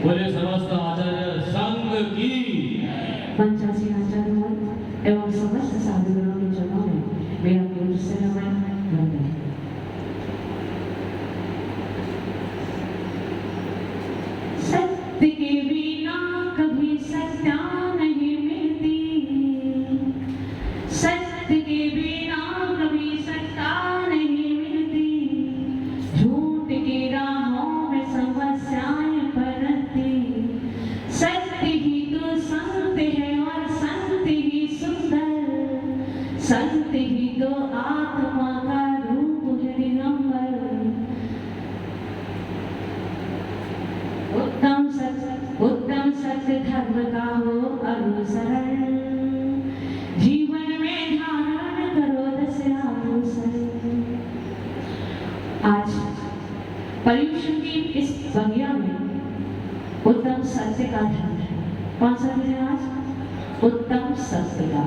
बोले समस्त आचार्य संघ की, पंचासी आचार्य एवं समस्त साधुगणों के चरणों में मेरा पूर्ण से नमन करते हैं। सत्य के बिना कभी सत्ता नहीं मिलती, सत्य के बिना कभी सत्ता नहीं मिलती, झूठ की राहों में समस्याएं पनपती, सत्य ही तो संत है और संत ही सुंदर, संत ही तो आत्मा का रूप है दिगंबर। उत्तम सत्य धर्म का हो अनुसरण, जीवन में धारण करो दस आभूषण। आज पर्युषण की इस बगिया में उत्तम सत्य का धर्म है। कौन सा दिन है आज? उत्तम सत्य का।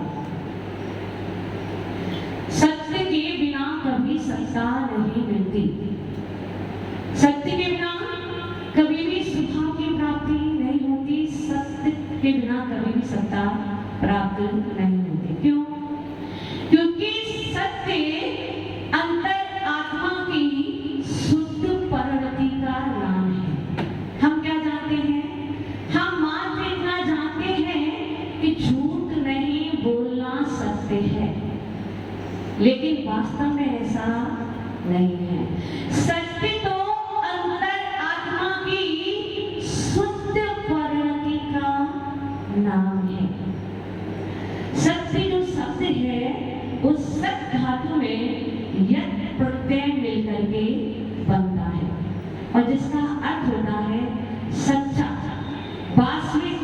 सत्य के बिना कभी सत्ता नहीं मिलती, सत्य के बिना कभी भी सुधा की प्राप्ति नहीं होती, सत्य के बिना कभी भी सत्ता प्राप्त नहीं होती। क्यों? क्योंकि सत्य अंतर आत्मा की शुद्ध परिणति का नाम है। हम क्या जानते हैं? हम मात्र इतना जानते हैं कि झूठ नहीं बोलना सत्य है, लेकिन वास्तव में ऐसा नहीं है। सत्य तो नाम है। सत्य जो शब्द है उस सत धातु में यत् प्रत्यय मिलकर के बनता है और जिसका अर्थ होता है सच्चा, वास्तविक,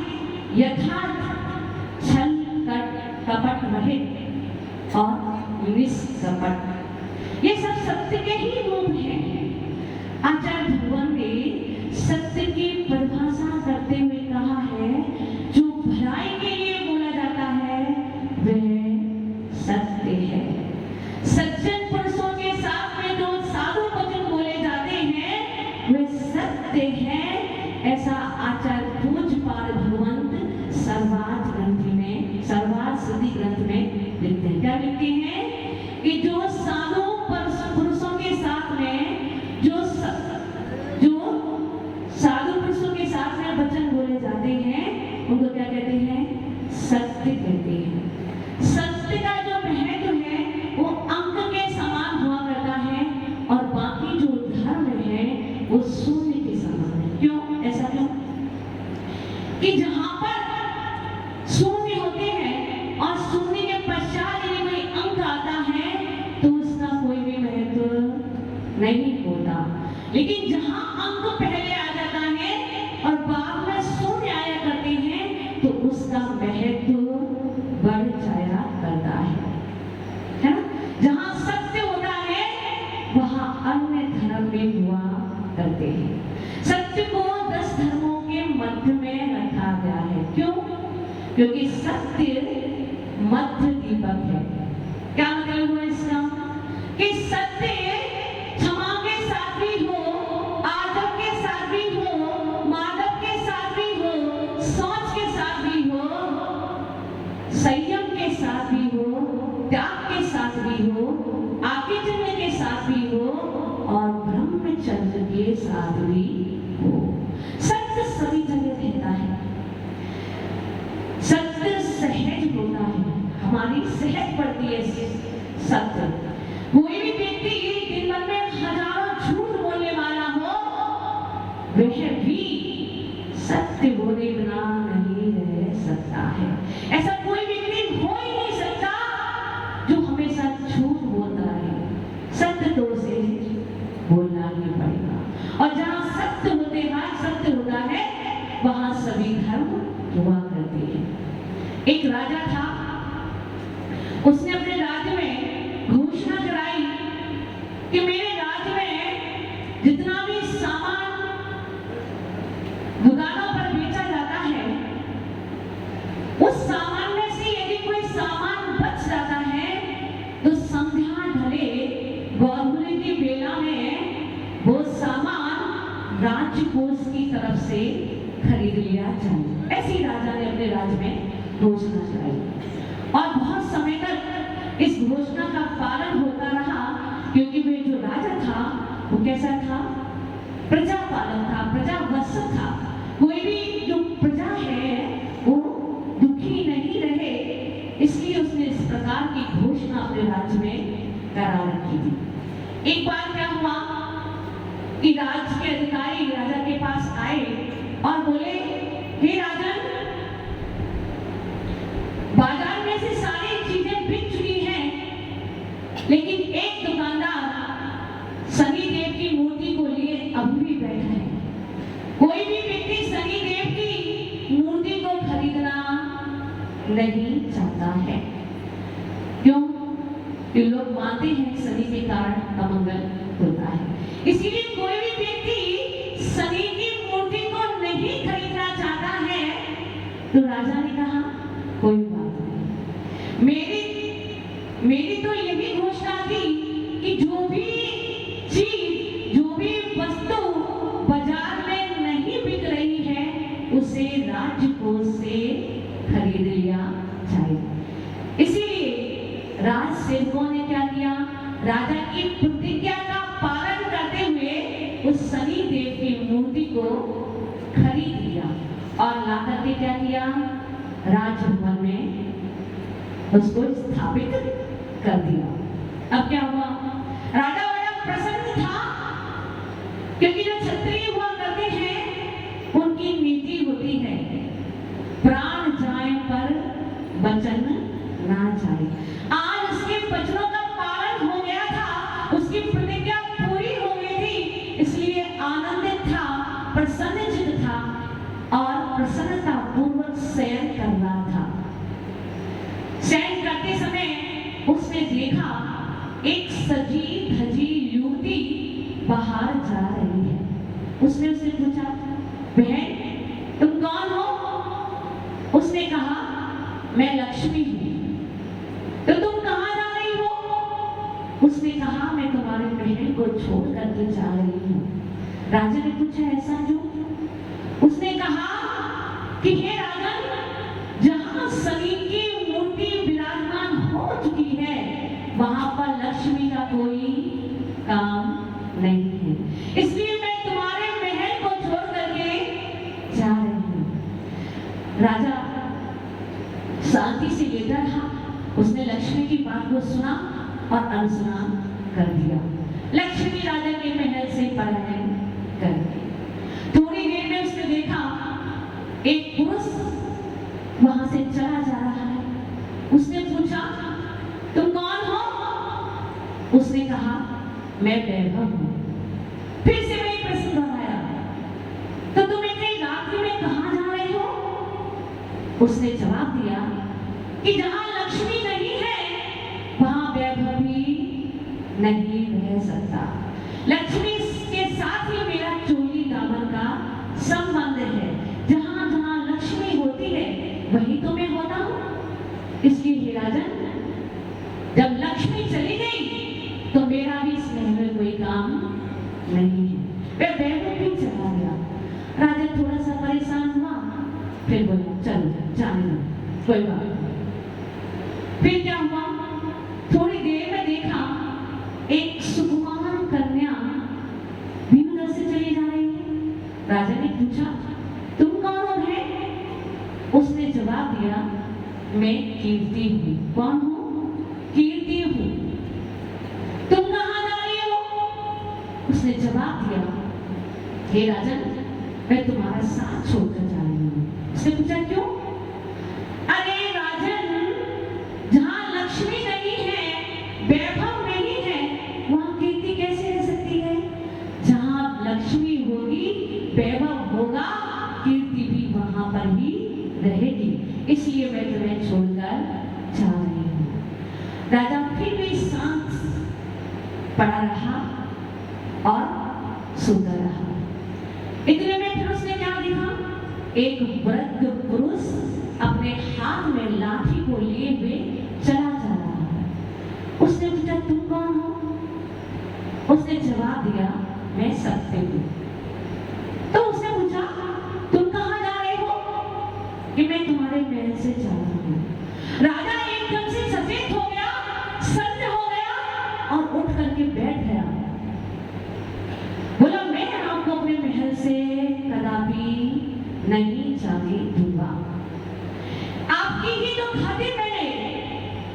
यथार्थ, छल कपट रहित और निष्कपट। ये सब सत्य के ही रूप हैं। आचार्य भगवान ने सत्य की परिभाषा करते हुए कहा है, जो भलाई के लिए बोला जाता है वह सत्य है। सज्जन पुरुषों के साथ में जो साधु वचन बोले जाते हैं वे सत्य है। ऐसा आचार्य पूज्यपाद भगवंत सर्वार्थ ग्रंथ में, सर्वार्थ सिद्धि ग्रंथ में लिखते हैं। क्या लिखते हैं? कि जो साधु पुरुषों के साथ में, जो साधु पुरुषों के साथ में वचन बोले जाते हैं उनको क्या कहते हैं? सत्य कहते हैं। सत्य का जो महत्व है वो अंक के समान हुआ करता है और बाकी जो धर्म है वो शून्य के समान है। क्यों? ऐसा क्यों? कि जहां पर शून्य होते हैं और शून्य के पश्चात यदि कोई अंक आता है तो उसका कोई भी महत्व नहीं होता, लेकिन जहां अंक पहले आ जाता है और बाद में शून्य आया करते हैं तो उसका महत्व बढ़ जाया करता है ना? जहां सत्य होता है वहां अन्य धर्म भी हुआ करते हैं। सत्य को 10 धर्मों के मध्य में रखा गया है। क्यों? क्योंकि सत्य मध्य दीपक है। क्या मतलब हुआ इसका? कि सत्य क्षमा के साथ भी हो, आदर के साथ भी हो, माधव के साथ भी हो, सोच के साथ भी हो, संयम के साथ भी हो, त्याग के साथ भी हो, आगे चलने के साथ भी हो और ब्रह्मचर्य के साथ भी हो। सत्य सभी जगह रहता है। सत्य सहज होता है, हमारी सहज पड़ती है सत्य। कोई भी व्यक्ति दिन भर में हजारों झूठ बोलने वाला हो वह भी सत्य बोले बिना नहीं रह सकता है। ऐसा कोई व्यक्ति हो ही नहीं सकता जो हमेशा झूठ बोलता है। सत्य तो उसे बोलना ही पड़ेगा और जहां सत्य होते हैं, सत्य होता है वहां सभी धर्म हुआ करते हैं। एक राजा था, उसने अपने राज्य में घोषणा कराई कि मेरे राज्य में जितना भी सामान दुकानों पर बेचा जाता है उस सामान में से यदि कोई सामान बच जाता है तो संध्या ढले गौरमुनि की बेला में वो सामान राजकोष की तरफ से खरीद लिया जाए। ऐसी राजा ने अपने राज्य में घोषणा कराई और बहुत समय तक इस घोषणा का पालन होता रहा, क्योंकि वे जो राजा था वो कैसा था? प्रजा पालन था, प्रजा वत्सल था। कोई भी जो प्रजा है वो दुखी नहीं रहे, इसलिए उसने इस प्रकार की घोषणा अपने राज्य में करा रखी थी। एक बार क्या हुआ कि राज्य के अधिकारी राजा के पास आए और बोले, हे राजन, बाजार में से सारी चीजें बिक चुकी हैं, लेकिन एक दुकानदार शनिदेव की मूर्ति को लिए अभी भी बैठा है। कोई भी व्यक्ति शनिदेव की मूर्ति को खरीदना नहीं चाहता है। क्यों? कि लोग मानते हैं शनि के कारण अमंगल होता है, इसीलिए कोई भी व्यक्ति शनि की मूर्ति को नहीं खरीदना चाहता है। तो राजा ने कहा, कोई बात नहीं, मेरी तो यही घोषणा थी कि जो भी चीज, जो भी वस्तु बाजार में नहीं बिक रही है उसे राजकोष से खरीद लिया जाए। इसीलिए राज सेवकों ने क्या किया? राजा की प्रतिज्ञा का पालन करते हुए उस शनि देव की मूर्ति को खरीद लिया और लाकर के क्या किया? राजभवन में उसको स्थापित कर दिया। अब क्या हुआ? राजा बड़ा प्रसन्न था, क्योंकि जो क्षत्रिय हुआ करते हैं उनकी नीति होती है प्राण जाए पर वचन ना जाए। आज उसके वचनों का पालन हो गया था, उसकी प्रतिज्ञा पूरी हो गई थी, इसलिए आनंदित था, प्रसन्नचित्त था और प्रसन्नता पूर्वक शयन कर रहा था। शयन करते समय उसने देखा एक सजी धजी युवती बाहर जा रही है। उसने उससे पूछा, बहन तुम कौन हो? उसने कहा, मैं लक्ष्मी हूँ। तो तुम कहाँ जा रही हो? उसने कहा, मैं तुम्हारे महल को छोड़ करके जा रही हूँ। राजा ने पूछा, ऐसा क्यों? उसने कहा कि हे राजन, जहाँ शनि की मूर्ति विराजमान हो चुकी है वहां पर लक्ष्मी का कोई काम नहीं है, इसलिए मैं तुम्हारे महल को छोड़ करके जा रही हूँ। राजा शांति से लेटा था उसने लक्ष्मी की बात को सुना और अनसुना कर दिया। लक्ष्मी राजा के महल से पलायन कर दी। थोड़ी देर में उसने देखा एक पुरुष वहां से चला जा रहा है। उसने पूछा, तुम कौन हो? उसने कहा, मैं वैभव हूं। फिर से वही प्रश्न दोहराया, तो तुम इतनी रात्रि में कहां जा रहे हो? उसने जवाब दिया कि जहां लक्ष्मी नहीं है वहां वैभव भी नहीं रह सकता। लक्ष्मी के साथ ही मेरा चोली दामन का संबंध है। जहां जहां लक्ष्मी होती है वही तो मैं होता हूं। इसलिए हे राजन, जब लक्ष्मी चली गई तो मेरा भी इस महल में कोई काम नहीं है। वह वैभव भी चला गया। राजा थोड़ा सा परेशान हुआ, फिर बोला, चलो जाने दो, कोई बात नहीं। फिर क्या हुआ? थोड़ी देर में देखा एक सुकुमार कन्या भी उधर से चली जा रही है। राजा ने पूछा, तुम कौन है? उसने जवाब दिया, मैं कीर्ति हूं। कौन हूं? कीर्ति हूं। तुम कहां जा रही हो? उसने जवाब दिया, हे राजन, मैं तुम्हारा साथ छोड़कर जा रही हूं। उसने पूछा, क्यों? अरे राजन, जहां लक्ष्मी नहीं है, वैभव नहीं है, वहां कीर्ति कैसे रह सकती है? जहां लक्ष्मी होगी, वैभव होगा, कीर्ति भी वहां पर ही रहेगी। इसलिए मैं तुम्हें छोड़कर जा रही हूं। राजा फिर भी शांत पड़ा रहा और सोता रहा। इतने में फिर उसने क्या देखा? एक वृद्ध पुरुष अपने हाथ में लाठी को लिए हुए चला जा रहा है। उसने पूछा, तुम कौन हो? उसने जवाब दिया, मैं सत्य हूं। तो उसने पूछा, तुम कहां जा रहे हो? कि मैं तुम्हारे महल से जा रहा हूं। राजा एकदम से सचेत हो गया, सन्न हो गया और उठ करके बैठ गया। बोला, मैं आपको अपने महल से कदापि नहीं जाने दूंगा। आपकी ही तो खातिर मैंने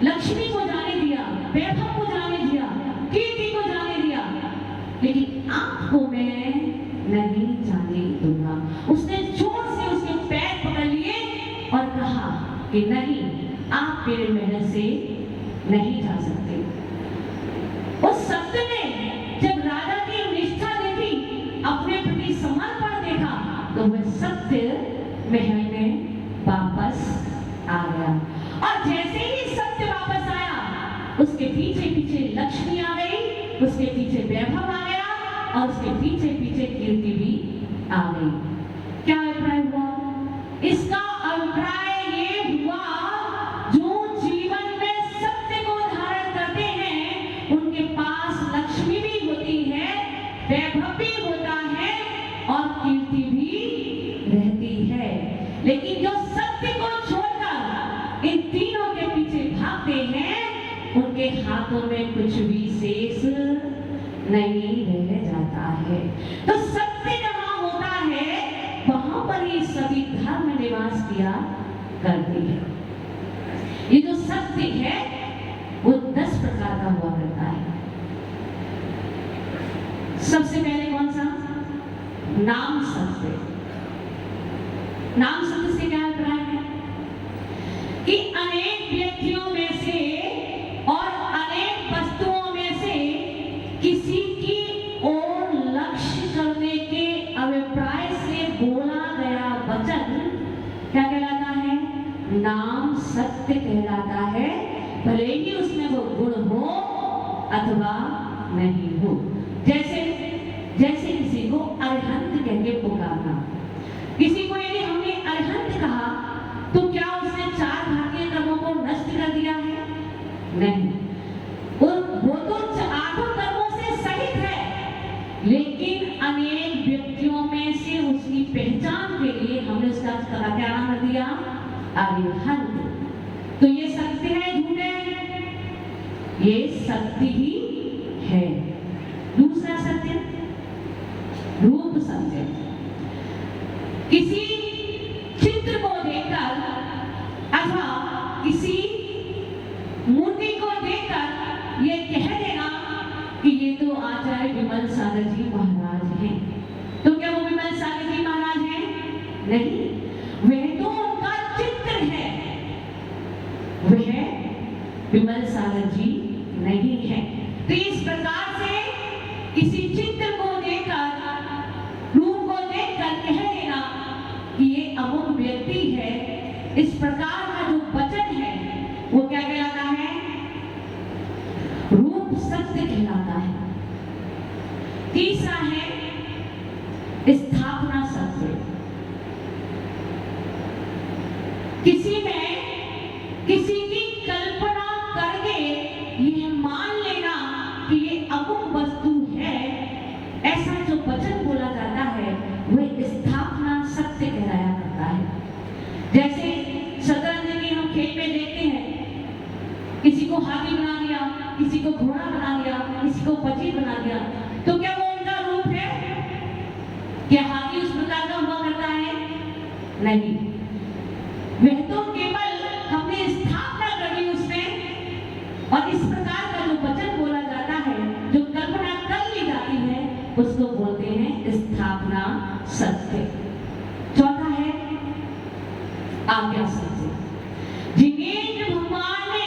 लक्ष्मी को जाने दिया, वैभव को जाने दिया, कीर्ति को जाने दिया, लेकिन आपको मैं नहीं जाने दूंगा। उसने जोर से उसके पैर पकड़ लिए और कहा कि नहीं, आप मेरे महल से नहीं जा सकते। उस सत्य ने जब राजा की निष्ठा देखी, अपने प्रति समर्पण देखा, तो वह सत्य महल में वापस आ गया। और जैसे ही सत्य वापस आया, उसके पीछे पीछे लक्ष्मी आ गई, उसके पीछे वैभव आ गया और उसके पीछे पीछे कीर्ति भी आ गई। क्या अभिप्राय हुआ? इसका अभिप्राय ये हुआ, जो जीवन में सत्य को धारण करते हैं उनके पास लक्ष्मी भी होती है, वैभव भी होता है और कीर्ति भी रहती है। लेकिन जो सत्य को छोड़कर इन तीनों के पीछे भागते हैं, उनके हाथों में कुछ भी शेष नहीं रह जाता है। तो सत्य जहां होता है वहां पर ही सभी धर्म निवास किया करते हैं। ये जो सत्य है वो 10 प्रकार का हुआ करता है। सबसे पहले कौन सा? नाम सत्य। नाम शब्द से क्या अभिप्राय है? कि अनेक व्यक्तियों में से और अनेक वस्तुओं में से किसी की ओर लक्ष्य करने के अभिप्राय से बोला गया वचन क्या कहलाता है? नाम सत्य कहलाता है, भले ही उसमें वो गुण हो अथवा नहीं हो। जैसे किसी को अरहंत कह के पुकारना। किसी को यदि हमने अरहंत कहा तो क्या उसने 4 भारतीय कर्मों को नष्ट कर दिया है? नहीं, वो तो 8 कर्मों से सहित है, लेकिन अनेक व्यक्तियों में से उसकी पहचान के लिए हमने उसका क्या नाम रख दिया? अरहंत। तो ये सत्य है, झूठ है? ये सत्य ही है। दूसरा सत्य, रूप सत्य। किसी चित्र को देखकर अथवा किसी वह विमल सागर जी नहीं है। तो इस प्रकार से किसी चित्र को देखकर, रूप को देखकर कह देना कि ये अमुक व्यक्ति है, इस प्रकार का जो वचन है वो क्या कहलाता है? रूप सत्य कहलाता है। तीसरा है स्थापना सत्य। किसी में किसी की कल्पना करके यह मान लेना कि ये अमुक वस्तु है, ऐसा जो वचन बोला जाता है वह स्थापना सत्य कहलाया करता है। जैसे शतरंज की हम खेल में देखते हैं, किसी को हाथी बना दिया, किसी को घोड़ा बना दिया, किसी को वजीर बना दिया, तो क्या वो उनका रूप है? क्या हाथी उस प्रकार का हुआ करता है? नहीं, वह तो केवल हमने स्थापना कर दी उसमें। और इस प्रकार का जो वचन बोला जाता है, जो कल्पना कर ली जाती है, उसको बोलते हैं स्थापना सत्य। चौथा है आज्ञा सत्य। जिन्हें भगवान ने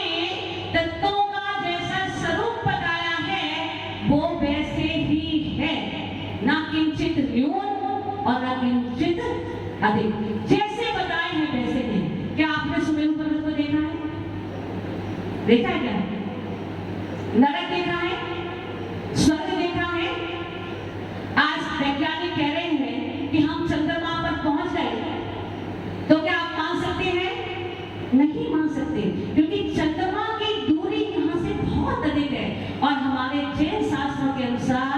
तत्वों का जैसा स्वरूप बताया है वो वैसे ही है, ना किंचित न्यून और ना किंचित अधिक। जैसे बताए हैं वैसे ही। क्या आपने सुमेरु पर्वत को देखा है? देखा है क्या? नरक देखा है? स्वर्ग देखा है? आज वैज्ञानिक कह रहे हैं कि हम चंद्रमा पर पहुंच गए, तो क्या आप मान सकते हैं? नहीं मान सकते, क्योंकि चंद्रमा की दूरी यहाँ से बहुत अधिक है और हमारे जैन शास्त्रों के अनुसार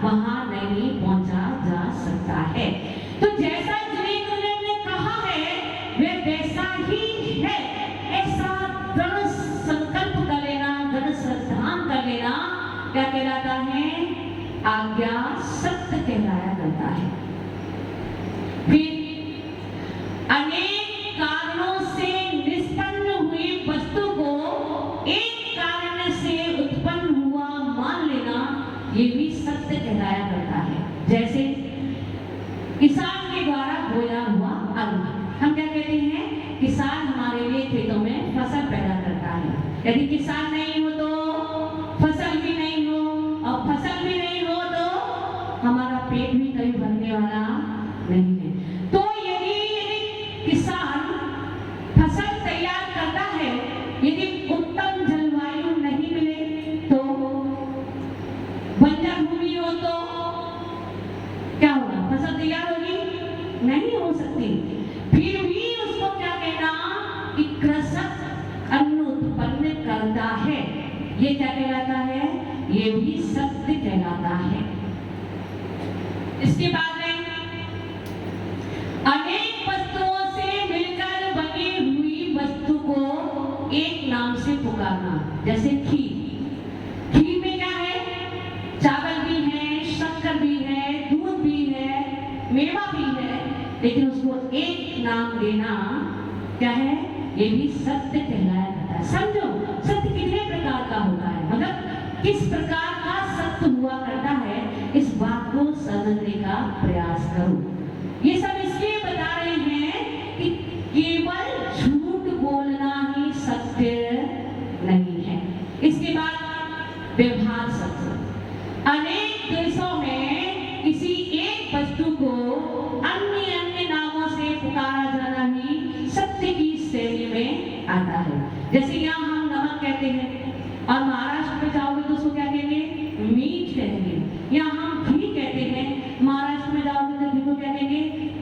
वहां नहीं पहुंचा जा सकता है। तो जैसा जिन्हें ने कहा है वे वैसा ही है, ऐसा दृढ़ संकल्प कर लेना, दृढ़ श्रद्धान कर लेना क्या कहलाता है? आज्ञा सत्य कहलाया करता है। फिर अनेक कारणों से निष्पन्न हुई वस्तु को एक कारण से उत्पन्न हुआ मान लेना, ये भी सत्य कहलाया करता है। जैसे किसान के द्वारा बोया हुआ अन्न, हम क्या कहते हैं? किसान हमारे लिए खेतों में फसल पैदा करता है। यदि किसान नहीं हो तो फसल भी नहीं हो, और फसल भी नहीं हो तो हमारा पेट भी कभी भरने वाला नहीं है। तो यदि किसान फसल तैयार करता है, यदि उत्तम जलवायु नहीं मिले तो, बंजर भूमि हो तो क्या होगा? फसल तैयार होगी? नहीं हो सकती। फिर भी उसको क्या कहना कि कृषक अन्न उत्पन्न करता है, ये क्या कहलाता है? ये भी सत्य कहलाता है। इसके बाद में अनेक वस्तुओं से मिलकर बनी हुई वस्तु को एक नाम से पुकारना। जैसे खीर, खीर में क्या है? चावल भी है, शक्कर भी है, दूध भी है, मेवा भी है, लेकिन उसको एक नाम देना क्या है? ये भी सत्य कहलाया जाता है। समझो सत्य कितने प्रकार का होता है, मतलब किस प्रकार का सत्य हुआ करता है, इस बात को समझने का प्रयास करो। ये सब इसलिए बता रहे हैं कि केवल झूठ बोलना ही सत्य नहीं है। इसके बाद व्यवहार सत्य। अनेक देशों में किसी एक वस्तु को अन्य अन्य नामों से पुकारा जाना ही सत्य की श्रेणी में आता है। जैसे यहाँ हम नमक कहते हैं और महाराष्ट्र में जाओगे तो उसको क्या कहेंगे? मीठ कहेंगे। यहाँ हम घी कहते हैं, महाराष्ट्र में जाओगे तो घी को क्या कहेंगे?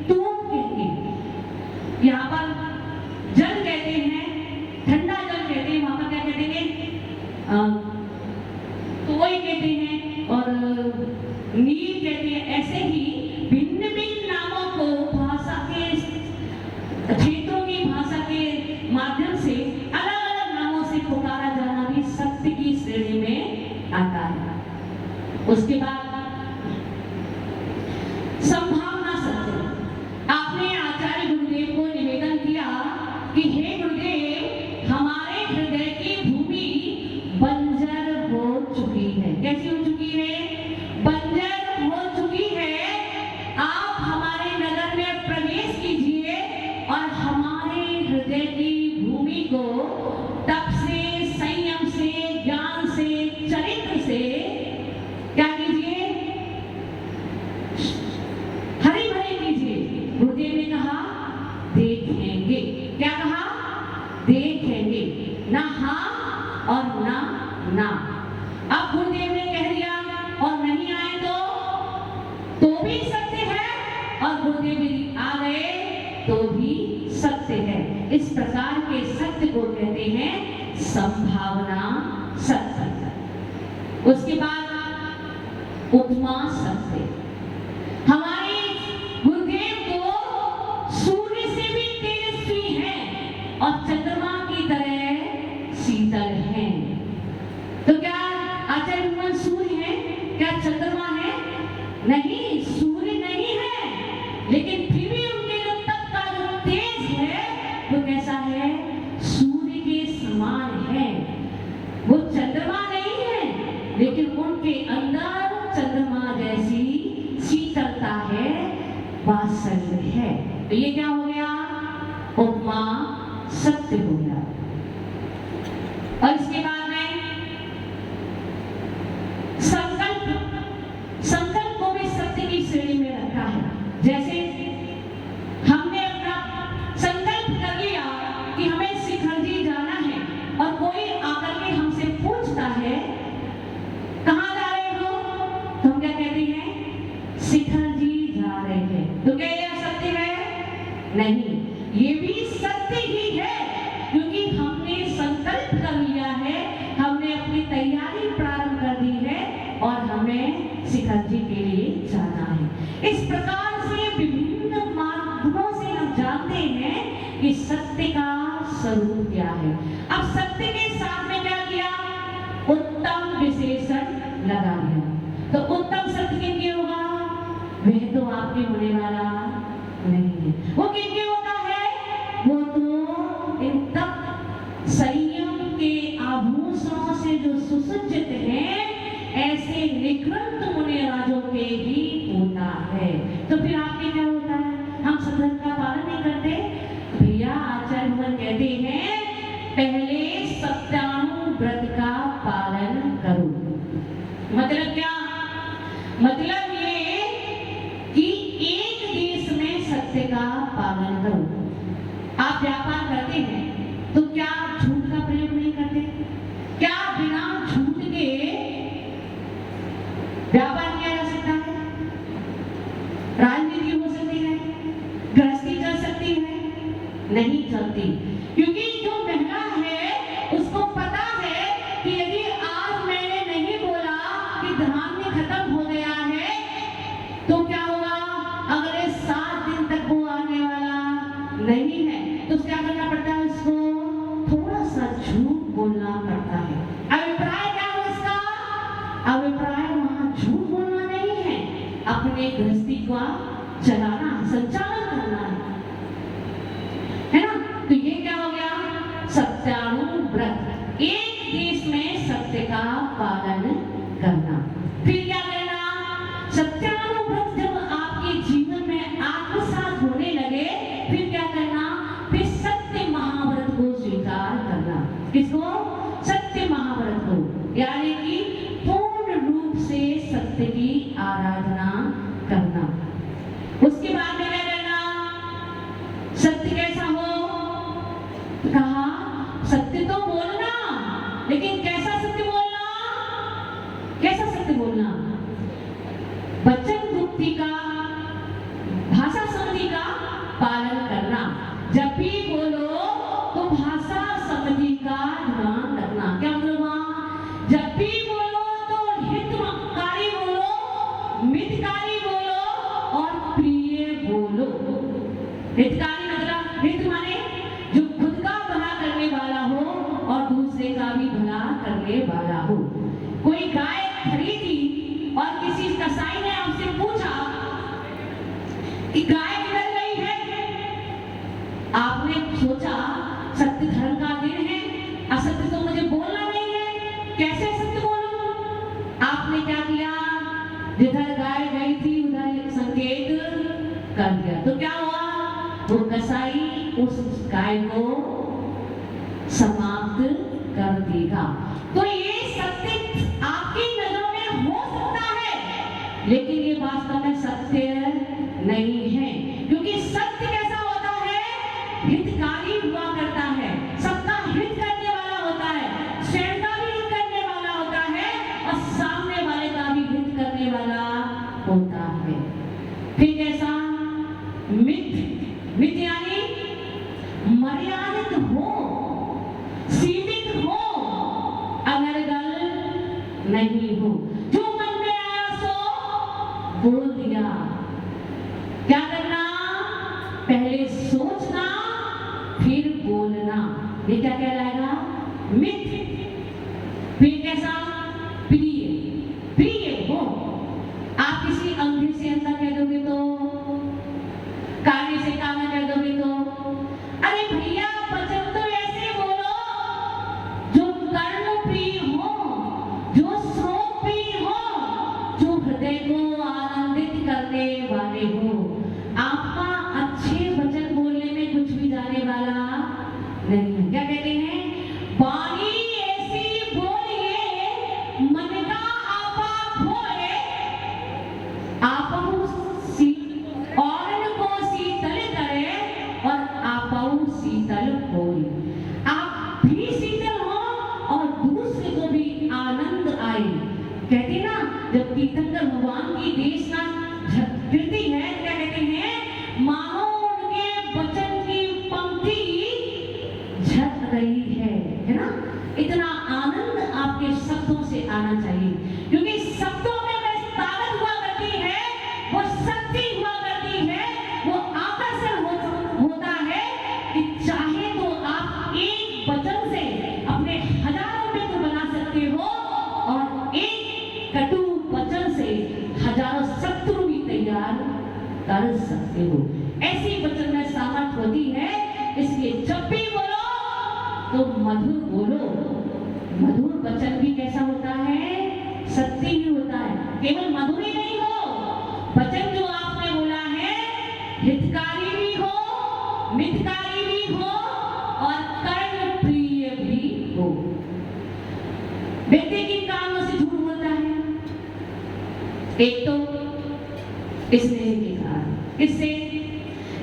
तूप कहेंगे। यहाँ पर जल कहते हैं, ठंडा जल कहते हैं, वहां पर क्या कहते हैं? तोय कहते हैं और नीर कहते हैं। ऐसे ही भिन्न भिन्न नामों को भाषा के क्षेत्रों की भाषा के माध्यम से अलग अलग नामों से पुकारा जाना भी सत्य की श्रेणी में आता है। उसके बाद संभावना सत्य। आपने आचार्य गुरुदेव को निवेदन किया कि हे गुरुदेव, हमारे हृदय की भूमि बंजर हो चुकी है। कैसी हो चुकी है? बंजर हो चुकी है। आप हमारे नगर में प्रवेश कीजिए और हमारे हृदय की भूमि को और ना। अब गुरुदेव ने कह दिया और नहीं आए तो भी सत्य है, और गुरुदेव यदि आ गए तो भी सत्य है। इस प्रकार के सत्य को कहते हैं संभावना सत्य। उसके बाद उपमा सत्य। हमारे गुरुदेव तो सूर्य से भी तेजस्वी हैं और चंद्रमा की तरह शीतल हैं। तो क्या आचार्य भगवान सूर्य है? क्या चंद्रमा है? नहीं, सूर्य नहीं है, लेकिन फिर भी उनके जो तप का जो तेज है वो कैसा है? सूर्य के समान है। वो चंद्रमा नहीं है, लेकिन उनके अंदर चंद्रमा जैसी शीतलता है, वात्सल्य है। तो ये क्या हो गया? उपमा सत्य हो गया। और इसके बाद में संकल्प को भी सत्य की श्रेणी में रखा है। जैसे हमने अपना संकल्प कर लिया कि हमें शिखरजी जाना है, और कोई आकर के हमसे पूछता है कहाँ जा रहे हो, तो हम क्या कहते हैं? शिखरजी जा रहे हैं। तो क्या ये असत्य है? नहीं, ये भी सत्य ही है, क्योंकि हमने संकल्प कर लिया है, हमने अपनी तैयारी प्रारंभ कर दी है और हमें शिखरजी के लिए जाना है। इस प्रकार से विभिन्न माध्यमों से हम जानते हैं कि सत्य का स्वरूप क्या है। अब सत्य के साथ में क्या किया? उत्तम विशेषण लगा दिया। तो उत्तम सत्य किनके होगा? वह तो आपके होने वाला नहीं है। वो किनके होता है? वो तो इन तप संयम के आभूषणों से जो सुसज्जित हैं, ऐसे निकृष्ट मुनि राजों के ही होता है। तो फिर आपके क्या होता है? हम सत्संग का पालन नहीं करते? भैया आचार्य भगवान कहते हैं पहले सत्यानुव्रत का पालन करो। मतलब क्या? मतलब ये कि एक देश में सत्य का पालन करो। आप व्यापार करते हैं तो क्या झूठ का प्रयोग नहीं करते? क्या बिना झूठ के व्यापार किया जा सकता है? राजनीति हो सकती है? गृहस्थी चल सकती है? नहीं चलती, क्योंकि जो महिला है उसको पता है कि यदि आज मैंने नहीं बोला कि धान्य खत्म हो गया है तो क्या होगा? अगले 7 दिन तक वो आने वाला नहीं है, तो क्या करना पड़ता है? उसको थोड़ा सा झूठ बोलना पड़ता है। अभिप्राय क्या है उसका? अभिप्राय वहां झूठ बोलना नहीं है, अपने गृहस्थी का चलाना, संचालन करना है ना? तो ये क्या हो गया? सत्यानुव्रत। एक देश में सत्य का पालन करना। फिर क्या करना? सत्यानुव्रत जब आपके जीवन में आत्मसात होने लगे, फिर क्या करना? फिर सत्य महाव्रत को स्वीकार करना। किसको? सत्य महाव्रत को, यानी कि पूर्ण रूप से सत्य की आराधना करना। उसके बाद में क्या करना? सत्य कैसा हो? कहा सत्य तो बोलना, लेकिन कैसा सत्य बोलना? कैसा सत्य बोलना? वचन गुप्ती का, भाषा समझी का पालन करना। जब भी बोलो तो भाषा समझी का ध्यान रखना। क्या मतलब वहां? जब भी बोलो तो हितकारी बोलो, मितकारी बोलो और प्रिय बोलो। हितकारी मतलब, हित माने जो खुद का भला करने वाला हो और दूसरे का भी भला करने वाला हो। कोई गाय खरीदी और किसी कसाई ने आपसे पूछा कि गाय किधर गई है? आपने सोचा सत्य धर्म का दिन है, असत्य तो मुझे बोलना नहीं है, कैसे सत्य बोलूं? आपने क्या किया? जिधर गाय गई थी उधर संकेत कर दिया। तो क्या हुआ? वो कसाई उस गाय को समाप्त कर देगा। तो ये सत्य आपकी नजरों में हो सकता है, लेकिन ये वास्तव में सत्य नहीं है। नहीं हूं। जो मन में आया सो बोल दिया। क्या करना? पहले सोचना फिर बोलना। ये क्या कहलाएगा? मिथ। फिर कैसा? प्रिय। प्रिय हो। आप किसी अंधे से अंधा कह दोगे तो, काने से काना कह दोगे तो, अरे भैया वचन तो ऐसे बोलो जो कर्ण प्रिय हो, जो श्रोत प्रिय हो, जो हृदय को आनंदित करने वाले हो। आपका अच्छे वचन बोलने में कुछ भी जाने वाला नहीं है। क्या कहते हैं? वाणी ऐसी बोलिए मन का आपा खोए, आपहु और को शीतल करे और आपहु शीतल होए। आप भी शीतल हो और दूसरे को भी आनंद आए। कहते ना, जब तीर्थंकर भगवान की देशना झलकती है, क्या कहते हैं? मानो उनके वचन की पंक्ति झलक रही है ना? इतना आनंद आपके शब्दों से आना चाहिए, क्योंकि शब्दों में वह ताकत हुआ करती है, वो शक्ति हुआ करती है, वो आकर्षण होता है कि चाहे तो आप एक वचन से अपने हजारों मित्र बना सकते हो और एक कटु वचन से हजारों शत्रु भी तैयार कर सकते हो। ऐसी वचन में सामर्थ्य होती है। इसलिए जब भी बोलो तो मधुर बोलो। मधुर वचन भी कैसा होता है? सत्य ही होता है। केवल मधुर ही नहीं हो, वचन जो आपने बोला है हितकारी भी हो, मितकारी भी हो और कर्ण प्रिय भी हो। व्यक्ति किन कारणों से झूठ बोलता है? एक तो स्नेह के कारण। किससे?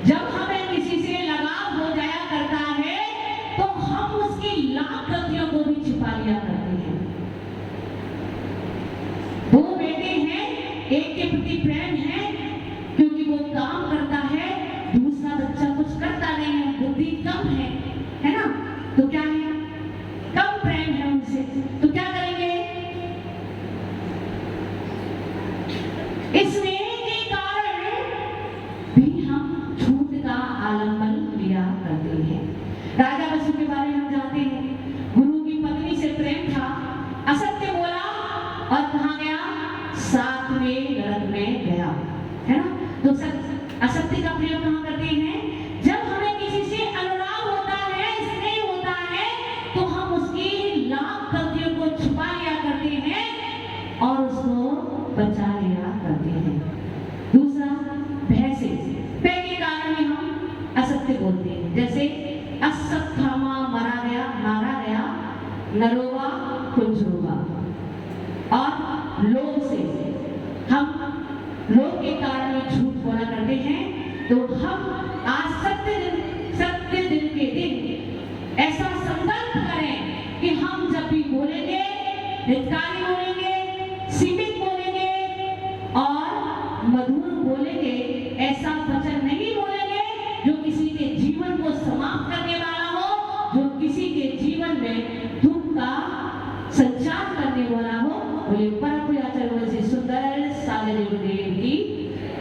जब हमें किसी से लगाव हो जाया करता है तो हम उसकी लाख गलतियों को भी छिपा लिया करते हैं। दो बेटे हैं, एक के प्रति प्रेम है क्योंकि वो काम करता है, दूसरा बच्चा कुछ करता नहीं है, बुद्धि कम है ना? तो क्या है? कम प्रेम है उनसे, तो क्या करेंगे? स्नेह के कारण भी हम झूठ का आलंबन लिया करते हैं। राजा बसु के बारे में हम जानते हैं। गुरु की पत्नी से प्रेम था, असत्य बोला और कहाँ गया? सातवें नरक में गया, है ना? तो असत्य का प्रयोग कहाँ करते हैं? जब हमें किसी से अनुराग होता है, स्नेह होता है, तो हम उसकी लाख गलतियों को छुपा लिया करते हैं और उसको बचा लिया करते हैं। दूसरा, भय से। भय के कारण ही हम असत्य बोलते हैं। जैसे अश्वत्थामा मारा गया नरोवा कुंजरोवा। और लोभ से